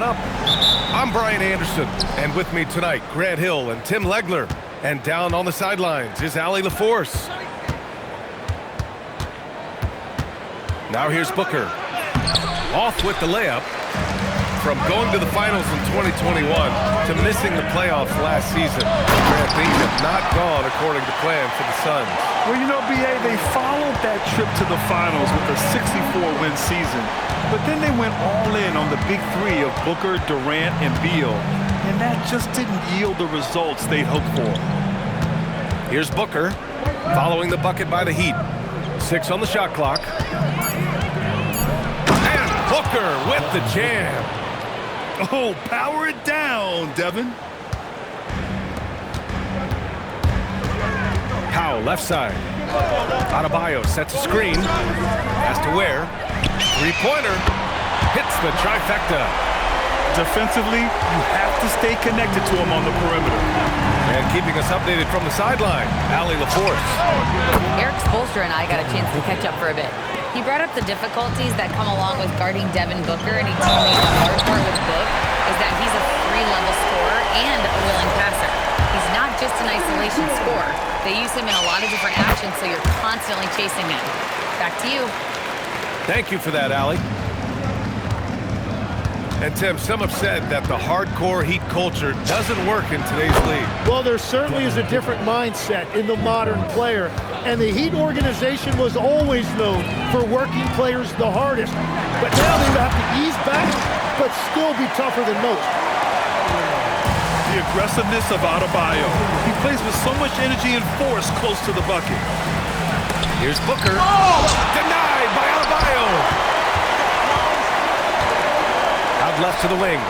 Up. I'm Brian Anderson, and with me tonight, Grant Hill and Tim Legler. And down on the sidelines is Allie LaForce. Now here's Booker. Off with the layup. From going to the finals in 2021 to missing the playoffs last season, Grant, things have not gone according to plan for the Suns. Well, you know, B.A., they followed that trip to the finals with a 64-win season. But then they went all in on the big three of Booker, Durant, and Beal. And that just didn't yield the results they'd hoped for. Here's Booker, following the bucket by the Heat. 6 on the shot clock. And Booker with the jam. Oh, power it down, Devin. Powell, left side. Adebayo sets a screen. Has to wear. Three-pointer. Hits the trifecta. Defensively, you have to stay connected to him on the perimeter. And keeping us updated from the sideline, Allie LaForce. Eric Spoelstra and I got a chance to catch up for a bit. He brought up the difficulties that come along with guarding Devin Booker, and he told me the hard part with Book is that he's a three-level scorer and a willing passer. He's not just an isolation scorer. They use him in a lot of different actions, so you're constantly chasing him. Back to you. Thank you for that, Allie. And Tim, some have said that the hardcore Heat culture doesn't work in today's league. Well, there certainly is a different mindset in the modern player. And the Heat organization was always known for working players the hardest. But now they have to ease back, but still be tougher than most. The aggressiveness of Adebayo. He plays with so much energy and force close to the bucket. Here's Booker. Oh! Denied by Adebayo. Out left to the wing.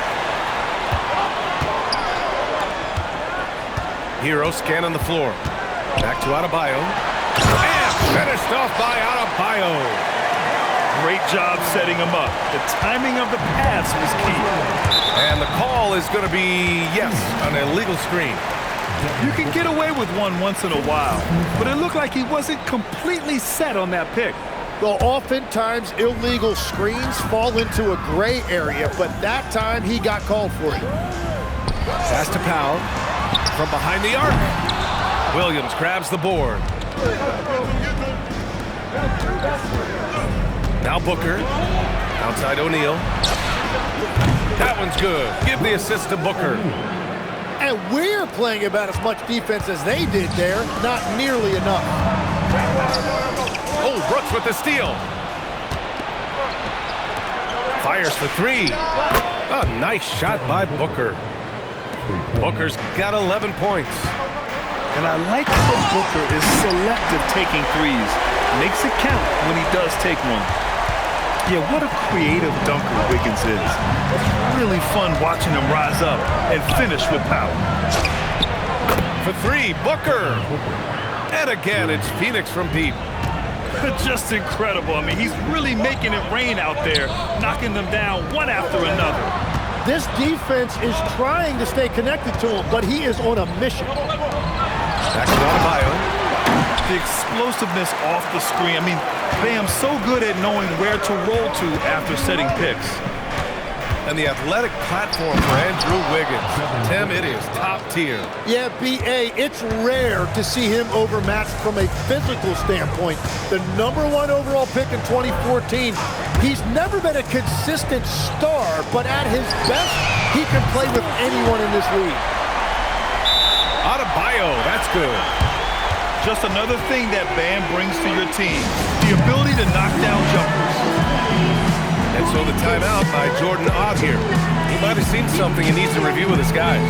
Hero scanning the floor. Back to Adebayo. And finished off by Adebayo. Great job setting him up. The timing of the pass was key. And the call is going to be, yes, an illegal screen. You can get away with one once in a while, but it looked like he wasn't completely set on that pick. Well, oftentimes illegal screens fall into a gray area, but that time he got called for it. Pass to Powell from behind the arc. Williams grabs the board. Now Booker. Outside O'Neal. That one's good. Give the assist to Booker. And we're playing about as much defense as they did there. Not nearly enough. Oh, Brooks with the steal. Fires for three. A nice shot by Booker. Booker's got 11 points. And I like how Booker is selective taking threes. Makes it count when he does take one. Yeah, what a creative dunker Wiggins is. It's really fun watching him rise up and finish with power. For three, Booker. And again, it's Phoenix from deep. Just incredible. I mean, he's really making it rain out there, knocking them down one after another. This defense is trying to stay connected to him, but he is on a mission. Back to Adebayo. The explosiveness off the screen. I mean, Bam's so good at knowing where to roll to after setting picks. And the athletic platform for Andrew Wiggins. Tim, it is top tier. Yeah, B.A., it's rare to see him overmatched from a physical standpoint. The #1 overall pick in 2014. He's never been a consistent star, but at his best, he can play with anyone in this league. Adebayo, that's good. Just another thing that Bam brings to your team, the ability to knock down jumpers. And so the timeout by Jordan Ott here. He might have seen something he needs to review with his guys.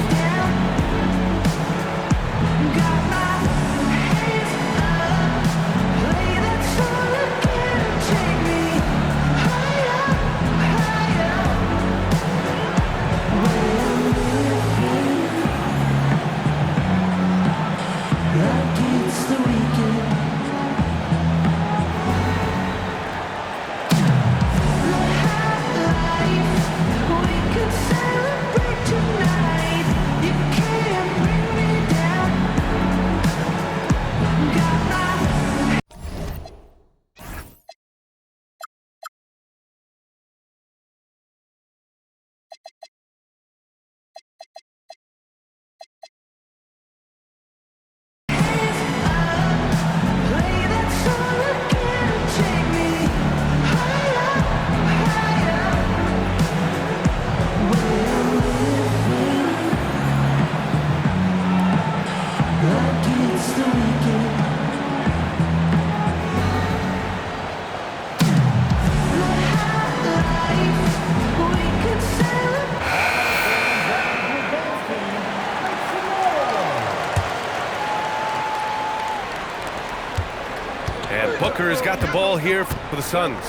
Booker has got the ball here for the Suns.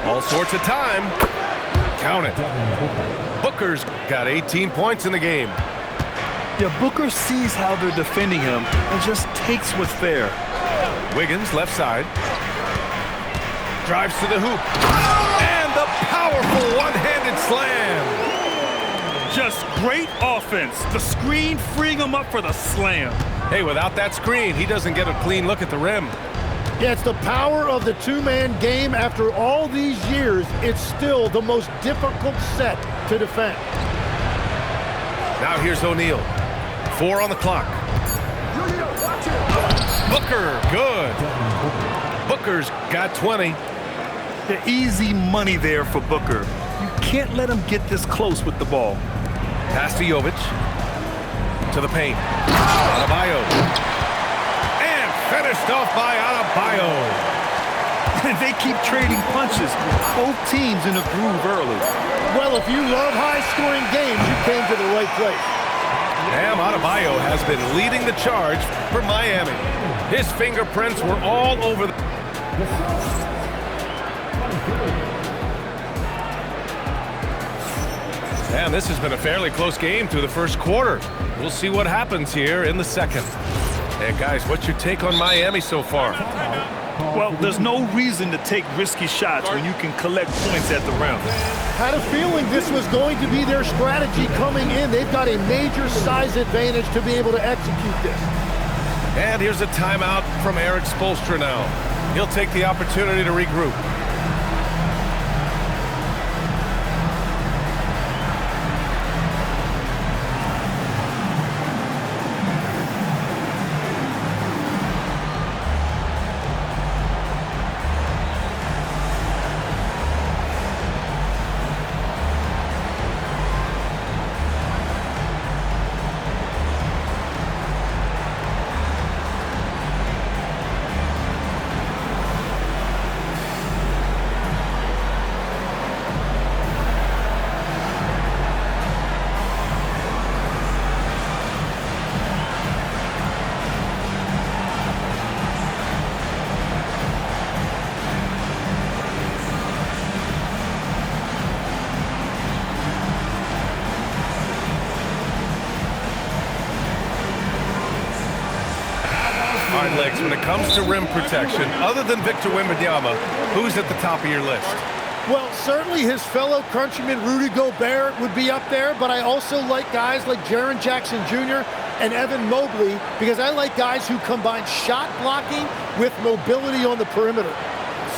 All sorts of time. Count it. Booker's got 18 points in the game. Yeah, Booker sees how they're defending him and just takes what's there. Wiggins, left side. Drives to the hoop. And the powerful one-handed slam. Just great offense. The screen freeing him up for the slam. Hey, without that screen, he doesn't get a clean look at the rim. Yeah, it's the power of the two-man game. After all these years, it's still the most difficult set to defend. Now here's O'Neal. 4 on the clock. Booker, good. Booker's got 20. The easy money there for Booker. You can't let him get this close with the ball. Pass to Jovic. To the paint. Adebayo. And finished off by Adebayo. And they keep trading punches. Both teams in a groove early. Well, if you love high-scoring games, you came to the right place. Bam Adebayo has been leading the charge for Miami. His fingerprints were all over the... And this has been a fairly close game through the first quarter. We'll see what happens here in the second. And guys, what's your take on Miami so far? Well, there's no reason to take risky shots when you can collect points at the rim. Had a feeling this was going to be their strategy coming in. They've got a major size advantage to be able to execute this. And here's a timeout from Erik Spoelstra now. He'll take the opportunity to regroup. All right, Legs, when it comes to rim protection, other than Victor Wembanyama, who's at the top of your list? Well, certainly his fellow countryman Rudy Gobert would be up there, but I also like guys like Jaren Jackson Jr. and Evan Mobley because I like guys who combine shot blocking with mobility on the perimeter.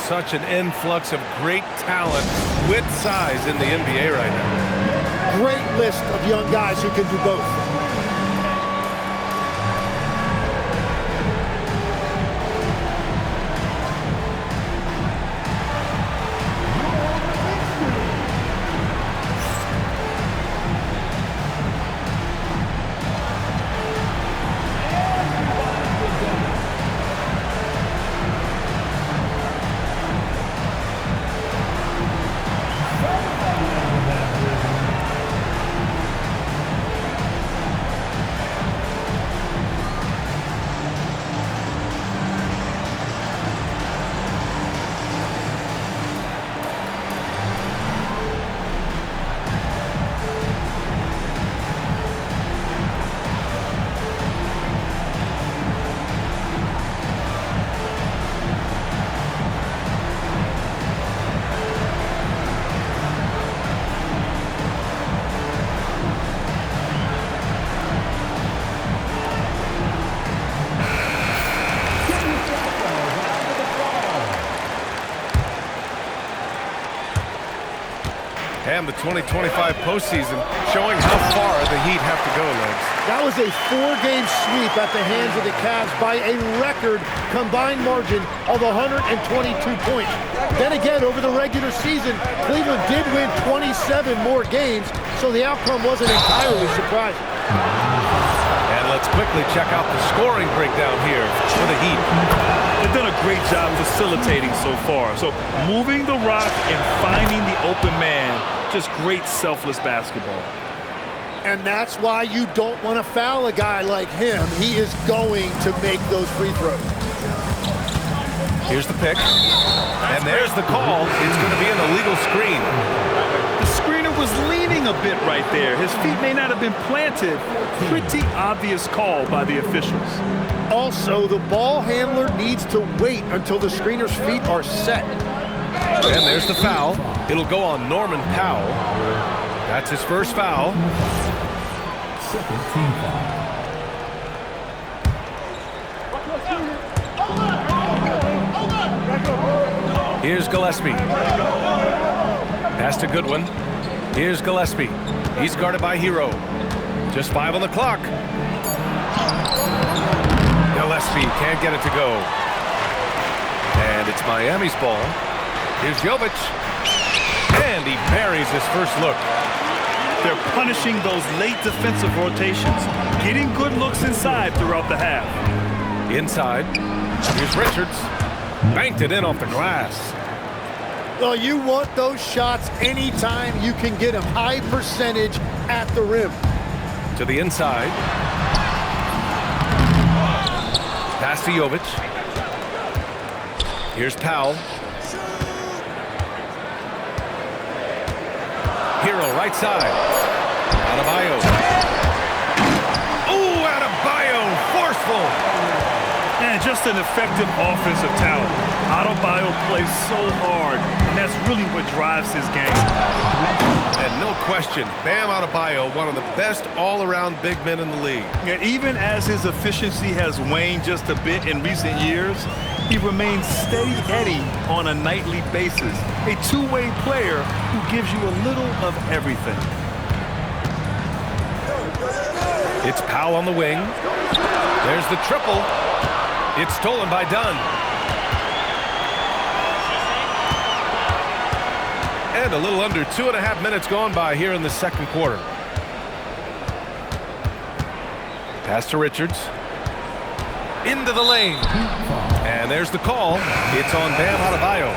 Such an influx of great talent with size in the NBA right now. Great list of young guys who can do both. And the 2025 postseason showing how far the Heat have to go, Legs. That was a 4-game sweep at the hands of the Cavs by a record combined margin of 122 points. Then again, over the regular season, Cleveland did win 27 more games, so the outcome wasn't entirely surprising. And let's quickly check out the scoring breakdown here for the Heat. They've done a great job facilitating so far. So moving the rock and finding the open man, just great selfless basketball. And that's why you don't want to foul a guy like him. He is going to make those free throws. Here's the pick. And there's the call. It's going to be an illegal screen. The screener was leaning a bit right there. His feet may not have been planted. Pretty obvious call by the officials. Also, the ball handler needs to wait until the screener's feet are set. And there's the foul. It'll go on Norman Powell. That's his first foul. Second team foul. Here's Gillespie. Pass to Goodwin. Here's Gillespie. He's guarded by Hero. Just 5 on the clock. Gillespie can't get it to go. And it's Miami's ball. Here's Jovic. And he buries his first look. They're punishing those late defensive rotations, getting good looks inside throughout the half. Inside. Here's Richards. Banked it in off the glass. Well, you want those shots anytime you can get them. High percentage at the rim. To the inside. Pass to Jovic. Here's Powell. Hero right side. Adebayo. Ooh, Adebayo, forceful. And just an effective offensive talent. Adebayo plays so hard, and that's really what drives his game. And no question, Bam Adebayo, one of the best all-around big men in the league. And even as his efficiency has waned just a bit in recent years, he remains steady Eddie on a nightly basis. A two-way player who gives you a little of everything. It's Powell on the wing. There's the triple. It's stolen by Dunn. And a little under 2.5 minutes gone by here in the second quarter. Pass to Richards. Into the lane. And there's the call. It's on Bam Adebayo.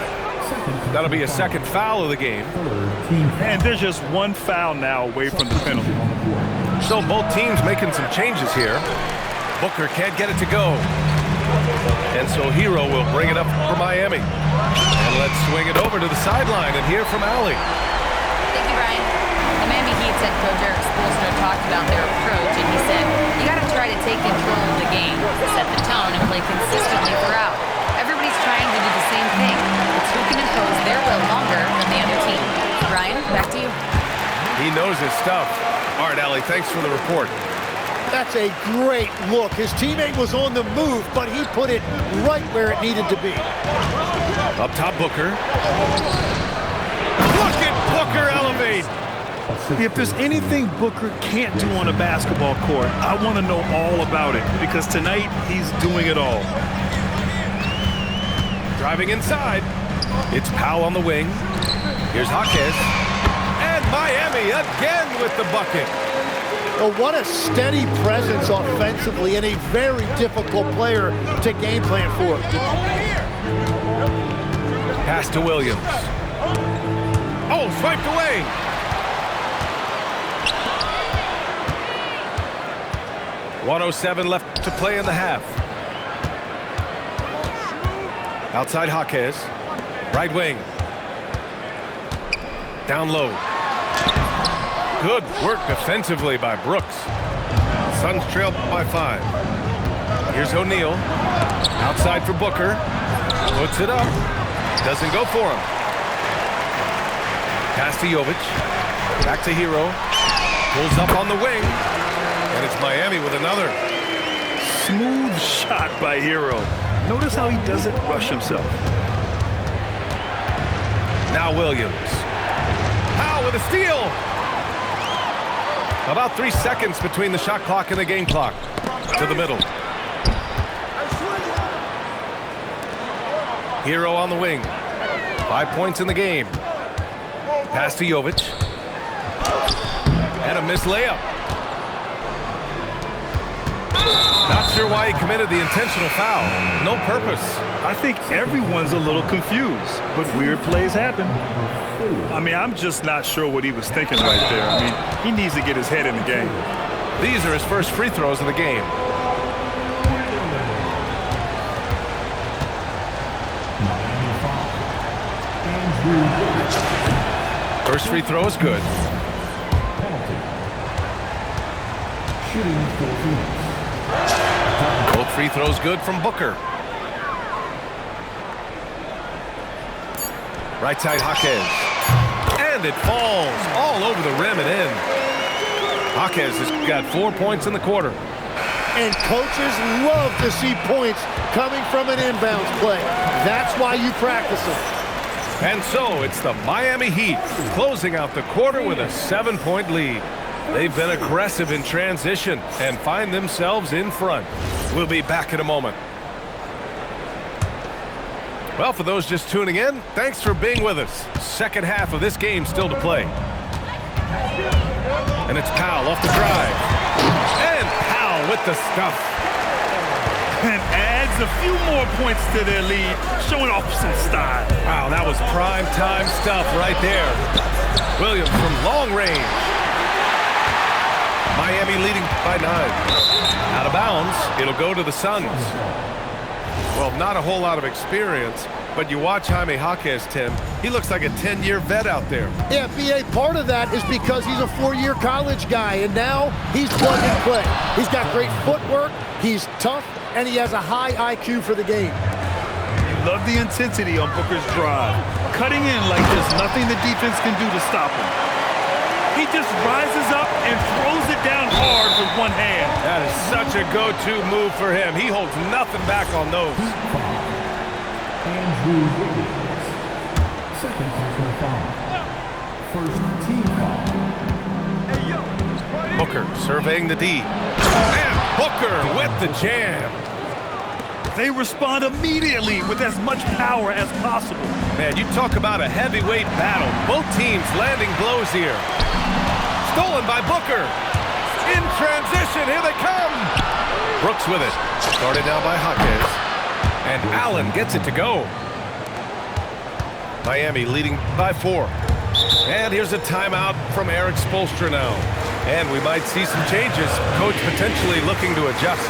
That'll be a second foul of the game. And there's just one foul now away from the penalty. So both teams making some changes here. Booker can't get it to go. And so Hero will bring it up for Miami. And let's swing it over to the sideline and hear from Allie. Thank you, Brian. The Miami Heat's head coach Eric Spoelstra talked about their approach, and he said, you got to try to take control of the game, set the tone, and play consistently throughout. Everybody's trying to do the same thing. It's who can impose their will longer than the other team. Brian, back to you. He knows his stuff. All right, Allie, thanks for the report. That's a great look. His teammate was on the move, but he put it right where it needed to be. Up top, Booker. Look at Booker elevate. If there's anything Booker can't do on a basketball court, I want to know all about it, because tonight he's doing it all. Driving inside. It's Powell on the wing. Here's Jaquez. And Miami again with the bucket. Oh, what a steady presence offensively and a very difficult player to game plan for. Pass to Williams. Oh, swiped away. .107 left to play in the half. Outside Jaquez. Right wing. Down low. Good work defensively by Brooks. Suns trail by 5. Here's O'Neal. Outside for Booker. Puts it up. Doesn't go for him. Pass to Jovic. Back to Hero. Pulls up on the wing. And it's Miami with another. Smooth shot by Hero. Notice how he doesn't rush himself. Now Williams. Powell with a steal. About 3 seconds between the shot clock and the game clock. To the middle. Hero on the wing. 5 points in the game. Pass to Jovic. And a missed layup. Not sure why he committed the intentional foul. No purpose. I think everyone's a little confused, but weird plays happen. I mean, I'm just not sure what he was thinking right there. I mean, he needs to get his head in the game. These are his first free throws of the game. First free throw is good. Both free throws good from Booker. Right side Jaquez. And it falls all over the rim and in. Jaquez has got 4 points in the quarter. And coaches love to see points coming from an inbounds play. That's why you practice them. And so it's the Miami Heat closing out the quarter with a 7-point lead. They've been aggressive in transition and find themselves in front. We'll be back in a moment. Well, for those just tuning in, thanks for being with us. Second half of this game still to play. And it's Powell off the drive. And Powell with the stuff. And adds a few more points to their lead, showing off some style. Wow, that was prime time stuff right there. Williams from long range. Miami leading by 9. Out of bounds, it'll go to the Suns. Well, not a whole lot of experience, but you watch Jaime Jaquez, Tim. He looks like a 10-year vet out there. Yeah, B.A., part of that is because he's a 4-year college guy, and now he's plug and play. He's got great footwork, he's tough, and he has a high IQ for the game. Love the intensity on Booker's drive. Cutting in like there's nothing the defense can do to stop him. He just rises up and throws it down hard with one hand. That is such a go-to move for him. He holds nothing back on those. Andrew Wiggins. Second personal foul. First team foul. Booker surveying the D. And Booker with the jam. They respond immediately with as much power as possible. Man, you talk about a heavyweight battle. Both teams landing blows here. Stolen by Booker. In transition, here they come. Brooks with it. Started now by Jaquez. And Allen gets it to go. Miami leading by 4. And here's a timeout from Eric Spoelstra now. And we might see some changes. Coach potentially looking to adjust.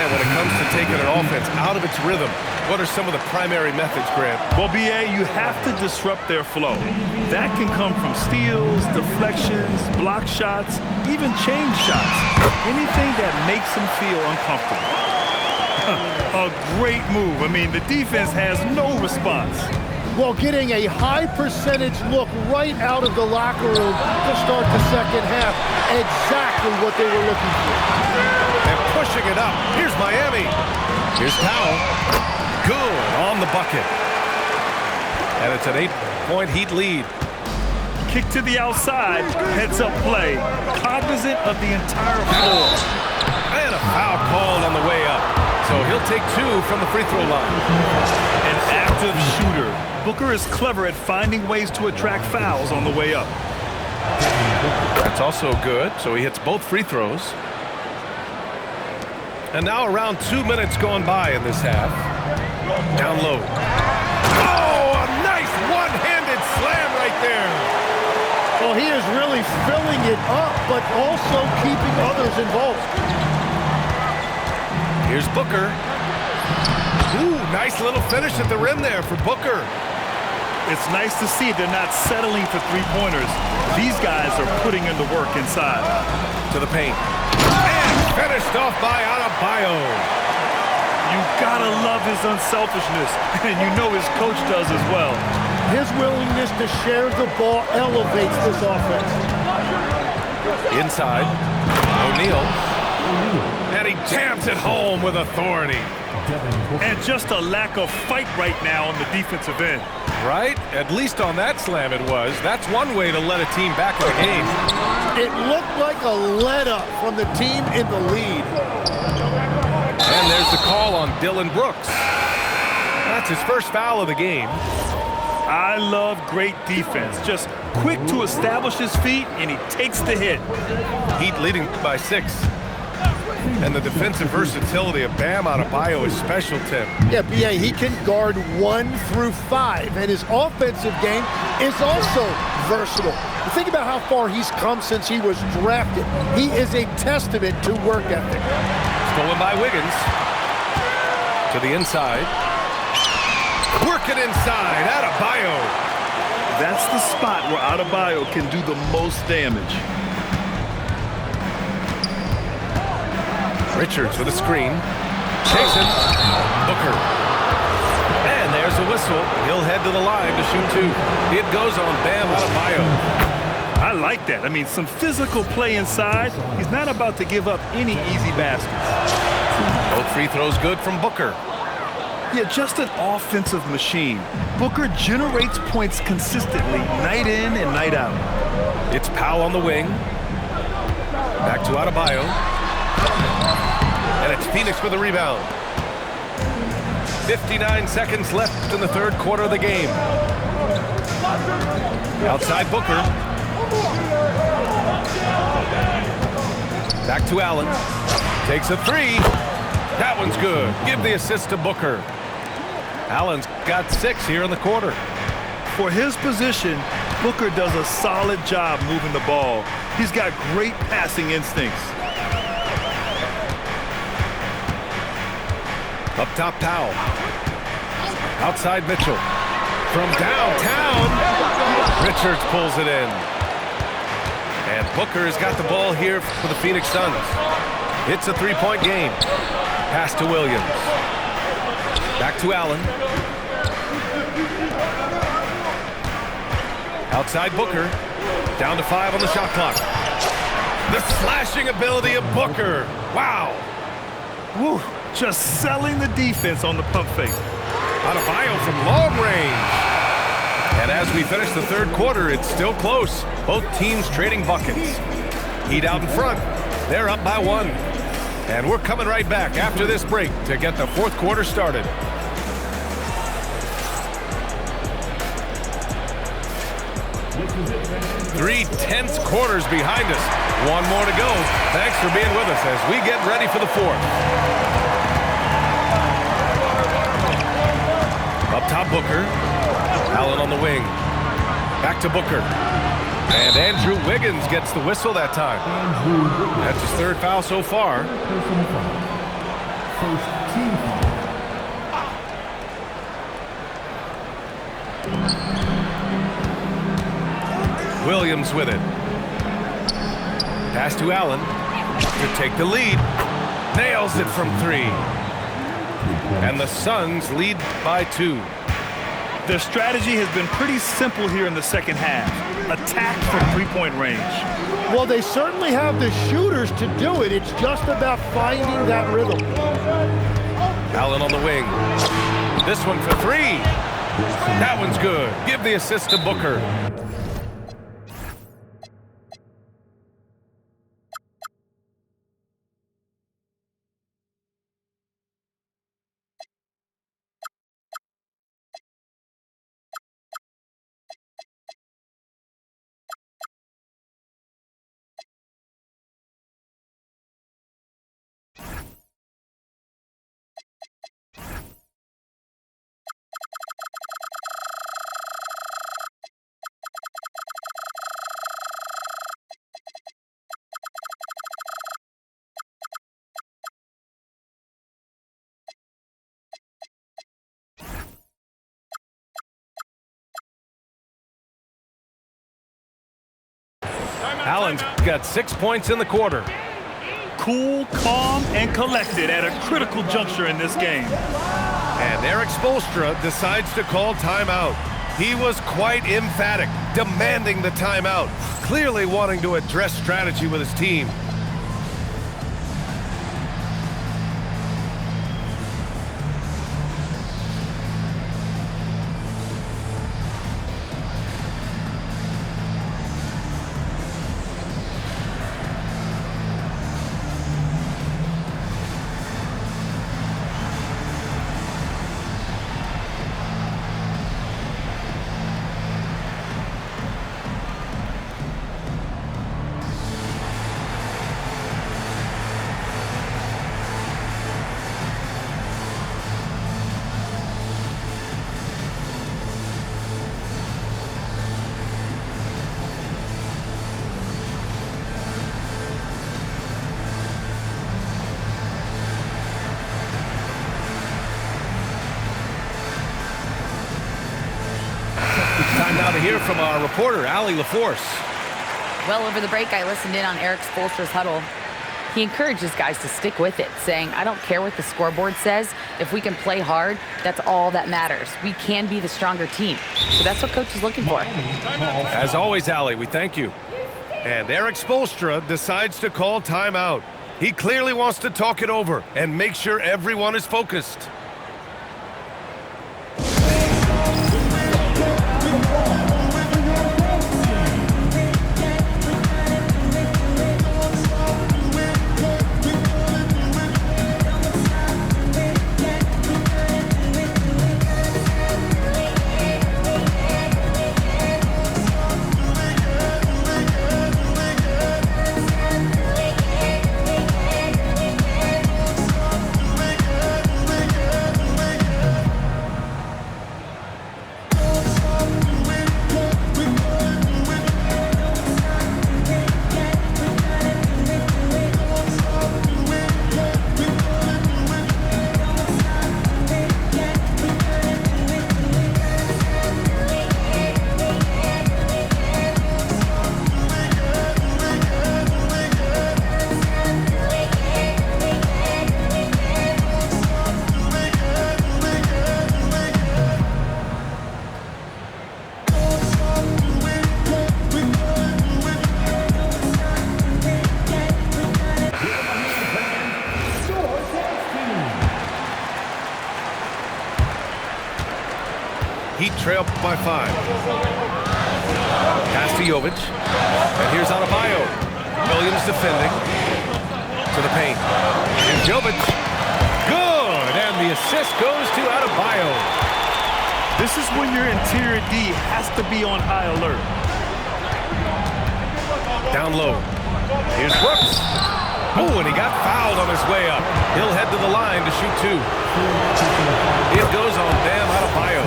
When it comes to taking an offense out of its rhythm, what are some of the primary methods, Grant? Well, B.A., you have to disrupt their flow. That can come from steals, deflections, block shots, even change shots. Anything that makes them feel uncomfortable. A great move. I mean, the defense has no response. Well, getting a high percentage look right out of the locker room to start the second half. Exactly what they were looking for. And pushing it up. Here's Miami. Here's Powell. Good on the bucket. And it's an 8-point Heat lead. Kick to the outside, heads-up play. Cognizant of the entire floor. And a foul called on the way up. So he'll take 2 from the free throw line. An active shooter. Booker is clever at finding ways to attract fouls on the way up. That's also good. So he hits both free throws. And now around 2 minutes gone by in this half. Down low. Oh, a nice one-handed slam right there. Well, he is really filling it up, but also keeping others involved. Here's Booker. Ooh, nice little finish at the rim there for Booker. It's nice to see they're not settling for three-pointers. These guys are putting in the work inside. To the paint. And finished off by Adebayo. You gotta love his unselfishness, and you know his coach does as well. His willingness to share the ball elevates this offense. Inside. O'Neal. And he jams it home with authority. And just a lack of fight right now on the defensive end. Right? At least on that slam it was. That's one way to let a team back in the game. It looked like a let-up from the team in the lead. And there's the call on Dylan Brooks. That's his first foul of the game. I love great defense. Just quick to establish his feet, and he takes the hit. Heat leading by 6. And the defensive versatility of Bam Adebayo is special, Tim. Yeah, B.A., he can guard 1 through 5, and his offensive game is also versatile. You think about how far he's come since he was drafted. He is a testament to work ethic. Stolen by Wiggins. To the inside. Working inside, Adebayo. That's the spot where Adebayo can do the most damage. Richards with a screen. Takes it. Booker. And there's a whistle. He'll head to the line to shoot 2. It goes on Bam Adebayo. I like that. I mean, some physical play inside. He's not about to give up any easy baskets. Both free throws good from Booker. Yeah, just an offensive machine. Booker generates points consistently, night in and night out. It's Powell on the wing. Back to Adebayo. And it's Phoenix for the rebound. 59 seconds left in the third quarter of the game. Outside Booker. Back to Allen. Takes a 3. That one's good. Give the assist to Booker. Allen's got 6 here in the quarter. For his position, Booker does a solid job moving the ball. He's got great passing instincts. Up top, Powell. Outside Mitchell. From downtown, Richards pulls it in. And Booker has got the ball here for the Phoenix Suns. It's a 3-point game. Pass to Williams. Back to Allen. Outside Booker. Down to 5 on the shot clock. The slashing ability of Booker. Wow. Woo. Just selling the defense on the pump fake. Adebayo from long range. And as we finish the third quarter, it's still close. Both teams trading buckets. Heat out in front. They're up by 1. And we're coming right back after this break to get the fourth quarter started. Three tense quarters behind us. One more to go. Thanks for being with us as we get ready for the fourth. Up top, Booker. Allen on the wing. Back to Booker. And Andrew Wiggins gets the whistle that time. That's his 3rd foul so far. First team foul. Williams with it. Pass to Allen to take the lead. Nails it from 3. And the Suns lead by 2. Their strategy has been pretty simple here in the second half. Attack from 3-point range. Well, they certainly have the shooters to do it. It's just about finding that rhythm. Allen on the wing. This one for 3. That one's good. Give the assist to Booker. Allen's got 6 points in the quarter. Cool, calm, and collected at a critical juncture in this game. And Erik Spoelstra decides to call timeout. He was quite emphatic, demanding the timeout, clearly wanting to address strategy with his team. Time now to hear from our reporter, Allie LaForce. Well, over the break, I listened in on Erik Spoelstra's huddle. He encourages guys to stick with it, saying, I don't care what the scoreboard says. If we can play hard, that's all that matters. We can be the stronger team. So that's what coach is looking for. As always, Allie, we thank you. And Erik Spoelstra decides to call timeout. He clearly wants to talk it over and make sure everyone is focused. Heat trail by 5. Pass to Jovic. And here's Adebayo. Williams defending. To the paint. And Jovic. Good! And the assist goes to Adebayo. This is when your interior D has to be on high alert. Down low. Here's Brooks. Oh, and he got fouled on his way up. He'll head to the line to shoot 2. It goes on Bam Adebayo.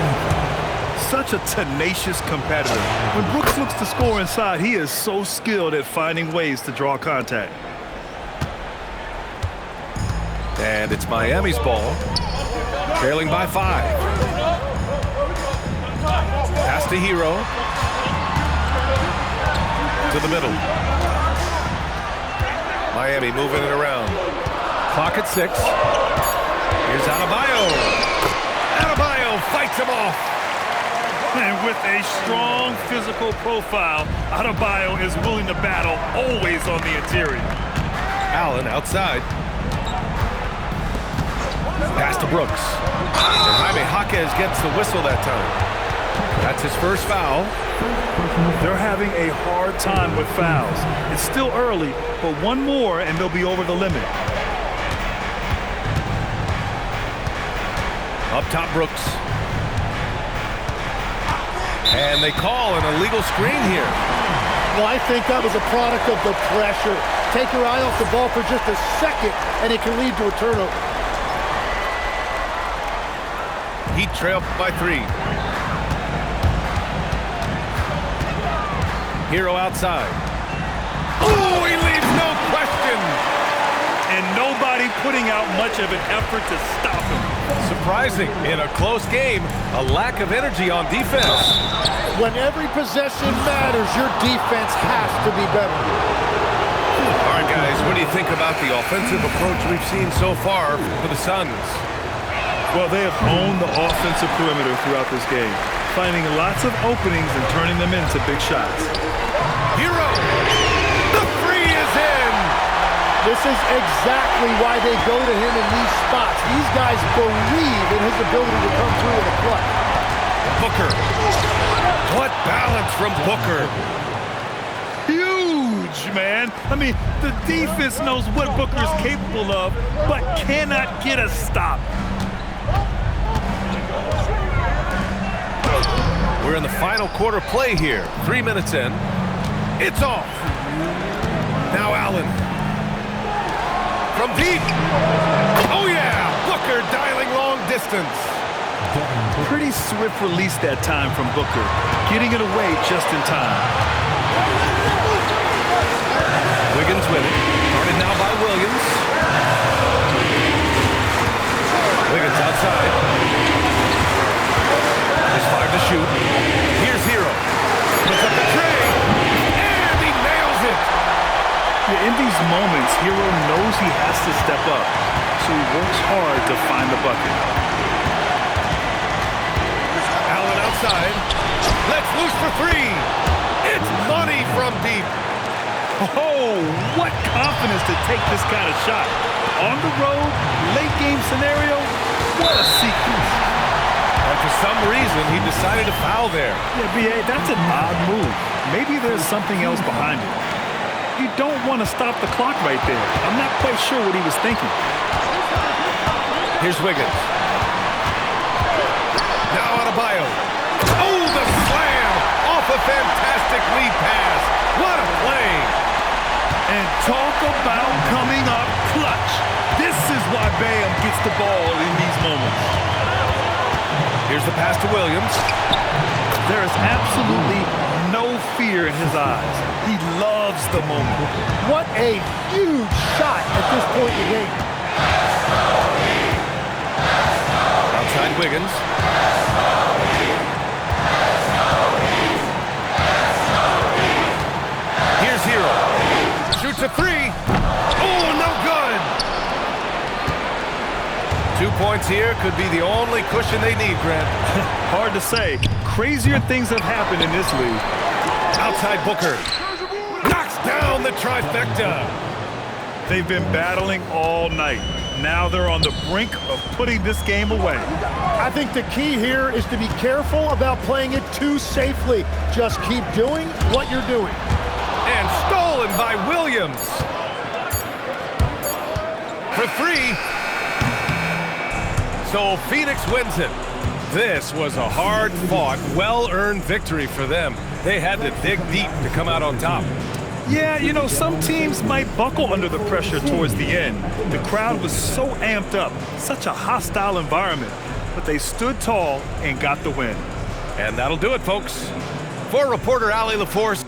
Such a tenacious competitor. When Brooks looks to score inside, he is so skilled at finding ways to draw contact. And it's Miami's ball. Trailing by 5. Pass to Hero. To the middle. Miami moving it around. Clock at 6. Here's Adebayo. Adebayo fights him off. And with a strong physical profile, Adebayo is willing to battle, always on the interior. Allen outside. Pass to Brooks. And Jaime Jaquez gets the whistle that time. That's his first foul. They're having a hard time with fouls. It's still early, but one more and they'll be over the limit. Up top, Brooks. And they call an illegal screen here. Well, I think that was a product of the pressure. Take your eye off the ball for just a second, and it can lead to a turnover. Heat trail by 3. Hero outside. Oh, he leaves no question. And nobody putting out much of an effort to stop him. Surprising, in a close game, a lack of energy on defense. When every possession matters, your defense has to be better. All right, guys, what do you think about the offensive approach we've seen so far for the Suns? Well, they have owned the offensive perimeter throughout this game, finding lots of openings and turning them into big shots. Hero! The three is in! This is exactly why they go to him in these spots. These guys believe in his ability to come through in the clutch. Booker. What balance from Booker. Huge, man. I mean, the defense knows what Booker is capable of, but cannot get a stop. We're in the final quarter play here. 3 minutes in. It's off. Now Allen. From deep. Oh, yeah. Booker dialing long distance. Pretty swift release that time from Booker, getting it away just in time. Wiggins with it. Guarded now by Williams. Wiggins outside. There's 5 to shoot. Here's Hero. Puts up the tray. And he nails it. Yeah, in these moments, Hero knows he has to step up, so he works hard to find the bucket. Allen outside. Let's loose for 3. It's money from deep. Oh, what confidence to take this kind of shot. On the road, late game scenario, what a sequence. And for some reason, he decided to foul there. Yeah, B.A., that's an odd move. Maybe there's something else behind it. You don't want to stop the clock right there. I'm not quite sure what he was thinking. Here's Wiggins. Now Adebayo. Oh, the slam off a fantastic lead pass. What a play. And talk about coming up clutch. This is why Bam gets the ball in these moments. Here's the pass to Williams. There is absolutely no fear in his eyes. He loves the moment. What a huge shot at this point in the game. Outside Wiggins. Here's Hero. Shoots a 3. Oh, no good. 2 points here could be the only cushion they need, Grant. Hard to say. Crazier things have happened in this league. Outside Booker. Knocks down the trifecta. They've been battling all night. Now they're on the brink of putting this game away. I think the key here is to be careful about playing it too safely. Just keep doing what you're doing. And stolen by Williams. For 3. So Phoenix wins it. This was a hard-fought, well-earned victory for them. They had to dig deep to come out on top. Yeah, you know, some teams might buckle under the pressure towards the end. The crowd was so amped up, such a hostile environment, but they stood tall and got the win. And that'll do it, folks. For reporter Allie LaForce.